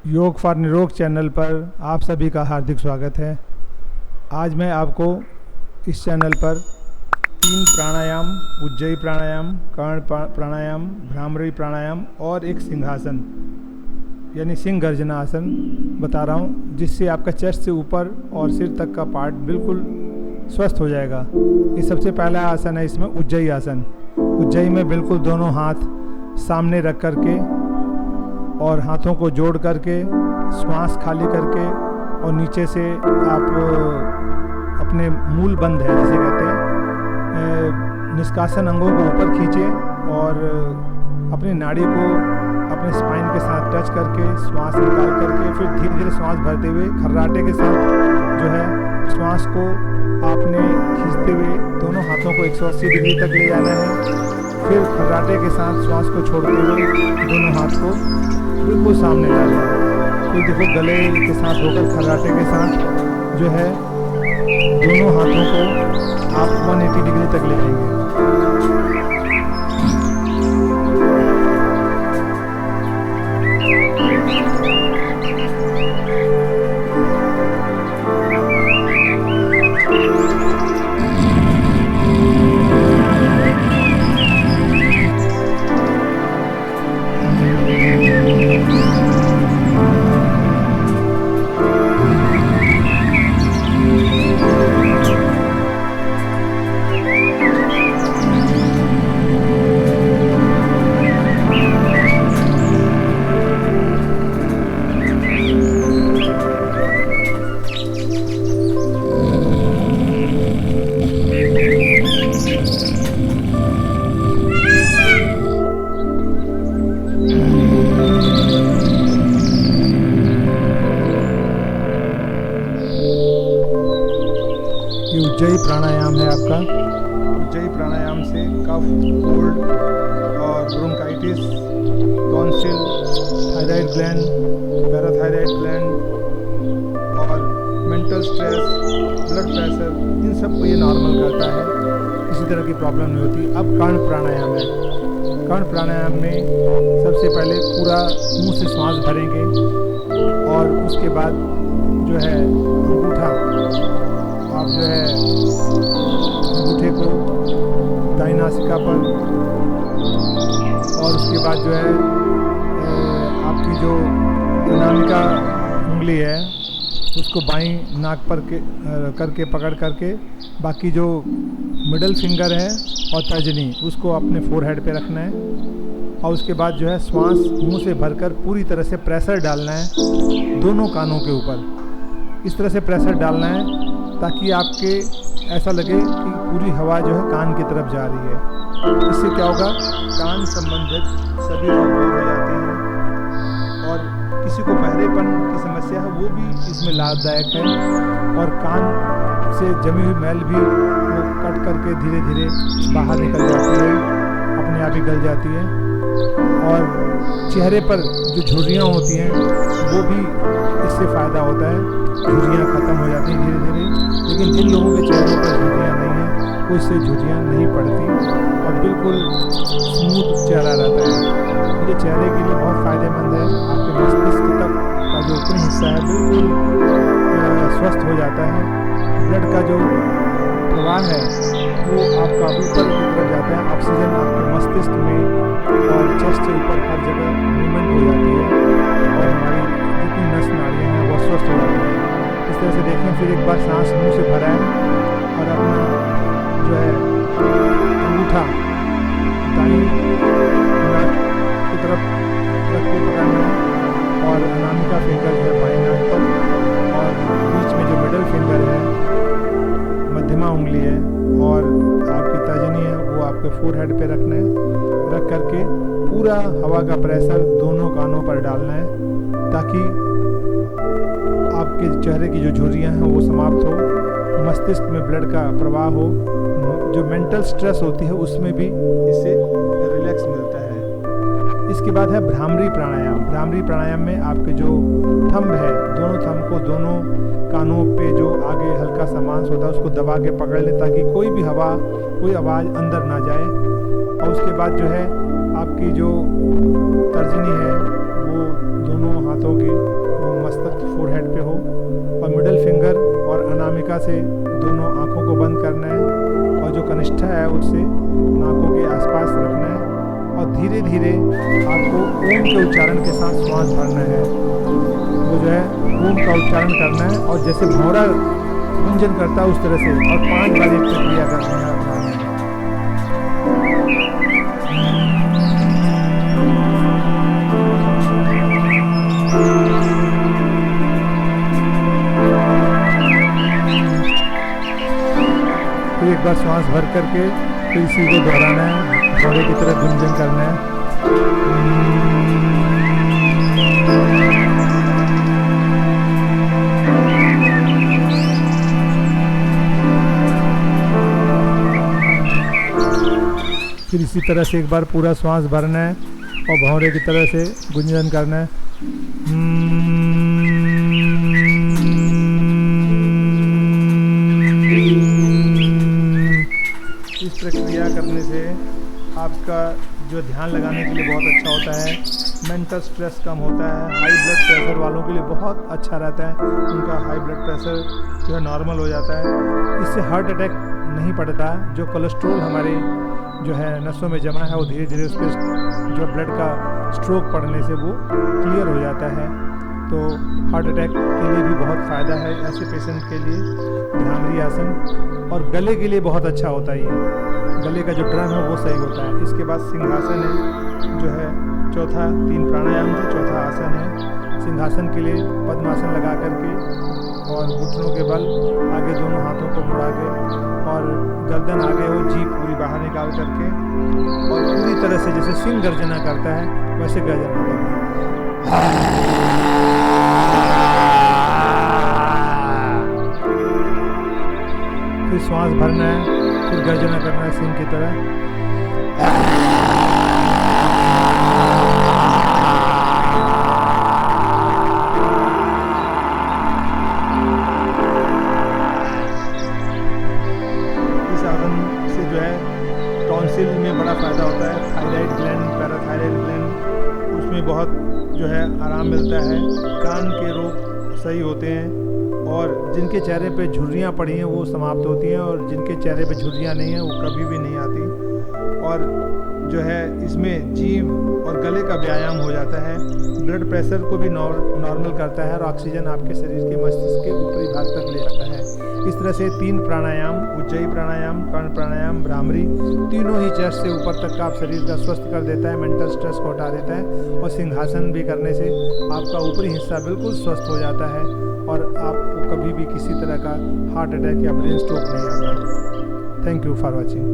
योग फॉर निरोग चैनल पर आप सभी का हार्दिक स्वागत है। आज मैं आपको इस चैनल पर 3 प्राणायाम, उज्जयी प्राणायाम, कर्ण प्राणायाम, भ्रामरी प्राणायाम और एक सिंहासन यानी सिंह गर्जना आसन बता रहा हूँ, जिससे आपका चेस्ट से ऊपर और सिर तक का पार्ट बिल्कुल स्वस्थ हो जाएगा। ये सबसे पहला आसन है, इसमें उज्जयी आसन। उज्जयी में बिल्कुल दोनों हाथ सामने रख करके और हाथों को जोड़ करके श्वास खाली करके और नीचे से आप अपने मूल बंध है जिसे कहते हैं, निष्कासन अंगों को ऊपर खींचे और अपनी नाड़ी को अपने स्पाइन के साथ टच करके श्वास निकाल करके फिर धीरे धीरे श्वास भरते हुए खर्राटे के साथ जो है श्वास को आपने खींचते हुए दोनों हाथों को 180 डिग्री तक ले जाना है। फिर खर्राटे के साथ श्वास को छोड़ते हुए दोनों हाथ को बिल्कुल सामने लाना है। फिर देखो गले के साथ होकर खर्राटे के साथ जो है दोनों हाथों को आप 180 डिग्री तक ले जाएंगे। ये उज्जयी प्राणायाम है आपका। उज्जयी प्राणायाम से कफ, कोल्ड और bronchitis, tonsil, thyroid gland, parathyroid gland और मेंटल स्ट्रेस, ब्लड प्रेशर, इन सब को ये नॉर्मल करता है। किसी तरह की प्रॉब्लम नहीं होती। अब कर्ण प्राणायाम है। कर्ण प्राणायाम में सबसे पहले पूरा मुंह से श्वास भरेंगे और उसके बाद जो है अंगूठा, आप जो है अंगूठे को दाईं नासिका पर और उसके बाद जो है आपकी जो अनामिका उंगली है उसको बाईं नाक पर करके पकड़ करके बाकी जो मिडल फिंगर है और तर्जनी उसको अपने फोरहेड पे रखना है और उसके बाद जो है श्वास मुंह से भरकर पूरी तरह से प्रेशर डालना है दोनों कानों के ऊपर। इस तरह से प्रेशर डालना है ताकि आपके ऐसा लगे कि पूरी हवा जो है कान की तरफ जा रही है। इससे क्या होगा, कान संबंधित सभी रोग दूर हो जाते हैं और किसी को बहरेपन की समस्या है वो भी इसमें लाभदायक है और कान से जमी हुई मैल भी वो कट करके धीरे धीरे बाहर निकल जाती है, अपने आप ही गल जाती है। और चेहरे पर जो झुर्रियाँ होती हैं वो भी इससे फ़ायदा होता है, झुर्रियाँ ख़त्म हो जाती हैं धीरे धीरे। लेकिन जिन लोगों के चेहरों पर झुर्रियाँ नहीं हैं वो इससे झुर्रियाँ नहीं पड़ती और बिल्कुल स्मूथ चेहरा रहता है। ये चेहरे के लिए बहुत फ़ायदेमंद है। आपके मस्तिष्क तक का जो ऊपरी हिस्सा है बिल्कुल स्वस्थ हो जाता है। ब्लड का जो प्रवाह है वो आपका ऊपर की तरफ जाता है। ऑक्सीजन आपके मस्तिष्क में और चेस्ट से ऊपर हर जगह मूवमेंट हो जाती है और हमारी जितनी नस नाड़ियाँ हैं वो स्वस्थ हो जाती हैं। इस तरह से देखें। फिर एक बार सांस मुंह से भरा है और अपना जो है अंगूठा दाईं नाक की तरफ रख के पकड़ना है और अनामिका फिंगर जो है बाईं नाक पर और बीच में जो मिडल फिंगर है, मध्यमा उंगली है और आपकी तर्जनी है वो आपके फोरहेड पे रखना है। रख करके पूरा हवा का प्रेशर दोनों कानों पर डालना है ताकि आपके चेहरे की जो झुर्रियाँ हैं वो समाप्त हो, मस्तिष्क में ब्लड का प्रवाह हो, जो मेंटल स्ट्रेस होती है उसमें भी इससे रिलैक्स मिलता है। इसके बाद है भ्रामरी प्राणायाम। भ्रामरी प्राणायाम में आपके जो थंब है, दोनों थंब को दोनों कानों पे जो आगे हल्का सा मांस होता है उसको दबा के पकड़ लें ताकि कोई भी हवा, कोई आवाज़ अंदर ना जाए। और उसके बाद जो है आपकी जो तर्जनी है वो दोनों हाथों की तक फोरहेड पे हो, और मिडल फिंगर और अनामिका से दोनों आँखों को बंद करना है, और जो कनिष्ठा है उससे नाकों के आसपास रखना है, और धीरे धीरे आपको ओम के उच्चारण के साथ श्वास भरना है। वो जो है ओम का उच्चारण करना है, और जैसे भौरा गुंजन करता है उस तरह से, और 5 बार एक प्रक्रिया करनी है। तो एक बार श्वास भर करके फिर इसी को दोहराना है, भौरे की तरह गुंजन करना है। फिर इसी तरह से एक बार पूरा श्वास भरना है और भौरे की तरह से गुंजन करना है। इस प्रक्रिया करने से आपका जो ध्यान लगाने के लिए बहुत अच्छा होता है, मेंटल स्ट्रेस कम होता है, हाई ब्लड प्रेशर वालों के लिए बहुत अच्छा रहता है, उनका हाई ब्लड प्रेशर जो है नॉर्मल हो जाता है। इससे हार्ट अटैक नहीं पड़ता, जो कोलेस्ट्रॉल हमारे जो है नसों में जमा है वो धीरे धीरे उस पर जो ब्लड का स्ट्रोक पड़ने से वो क्लियर हो जाता है। तो हार्ट अटैक के लिए भी बहुत फ़ायदा है ऐसे पेशेंट के लिए भ्रामरी आसन, और गले के लिए बहुत अच्छा होता है ये, गले का जो ड्रम है वो सही होता है। इसके बाद सिंहासन है जो है चौथा, 3 प्राणायाम थे, चौथा आसन है। सिंहासन के लिए पद्मासन लगा करके और घुटनों के बल आगे दोनों हाथों को मुड़ा के और गर्दन आगे हो, जीभ पूरी बाहर निकाल करके और पूरी तरह से जैसे सिंह गर्जना करता है वैसे गर्जना करना है। फिर श्वास भरना है, फिर गर्जना करना है सिंह की तरह। इस आसन से जो है टॉन्सिल में बड़ा फ़ायदा होता है, थायराइड ग्लैंड, पैराथायराइड ग्लैंड, उसमें बहुत जो है आराम मिलता है। कान के रोग सही होते हैं, और जिनके चेहरे पे झुर्रियाँ पड़ी हैं वो समाप्त होती हैं, और जिनके चेहरे पे झुर्रियाँ नहीं हैं वो कभी भी नहीं आती। और जो है इसमें जीभ और गले का व्यायाम हो जाता है, ब्लड प्रेशर को भी नॉर्मल करता है, और ऑक्सीजन आपके शरीर के मस्तिष्क के ऊपरी भाग तक ले आता है। इस तरह से 3 प्राणायाम, उज्जयी प्राणायाम, कर्ण प्राणायाम, भ्रामरी, तीनों ही चेस्ट से ऊपर तक का आप शरीर का स्वस्थ कर देता है, मेंटल स्ट्रेस को हटा देता है, और सिंहासन भी करने से आपका ऊपरी हिस्सा बिल्कुल स्वस्थ हो जाता है, और आपको कभी भी किसी तरह का हार्ट अटैक या ब्रेन स्ट्रोक नहीं आता। Thank you for watching.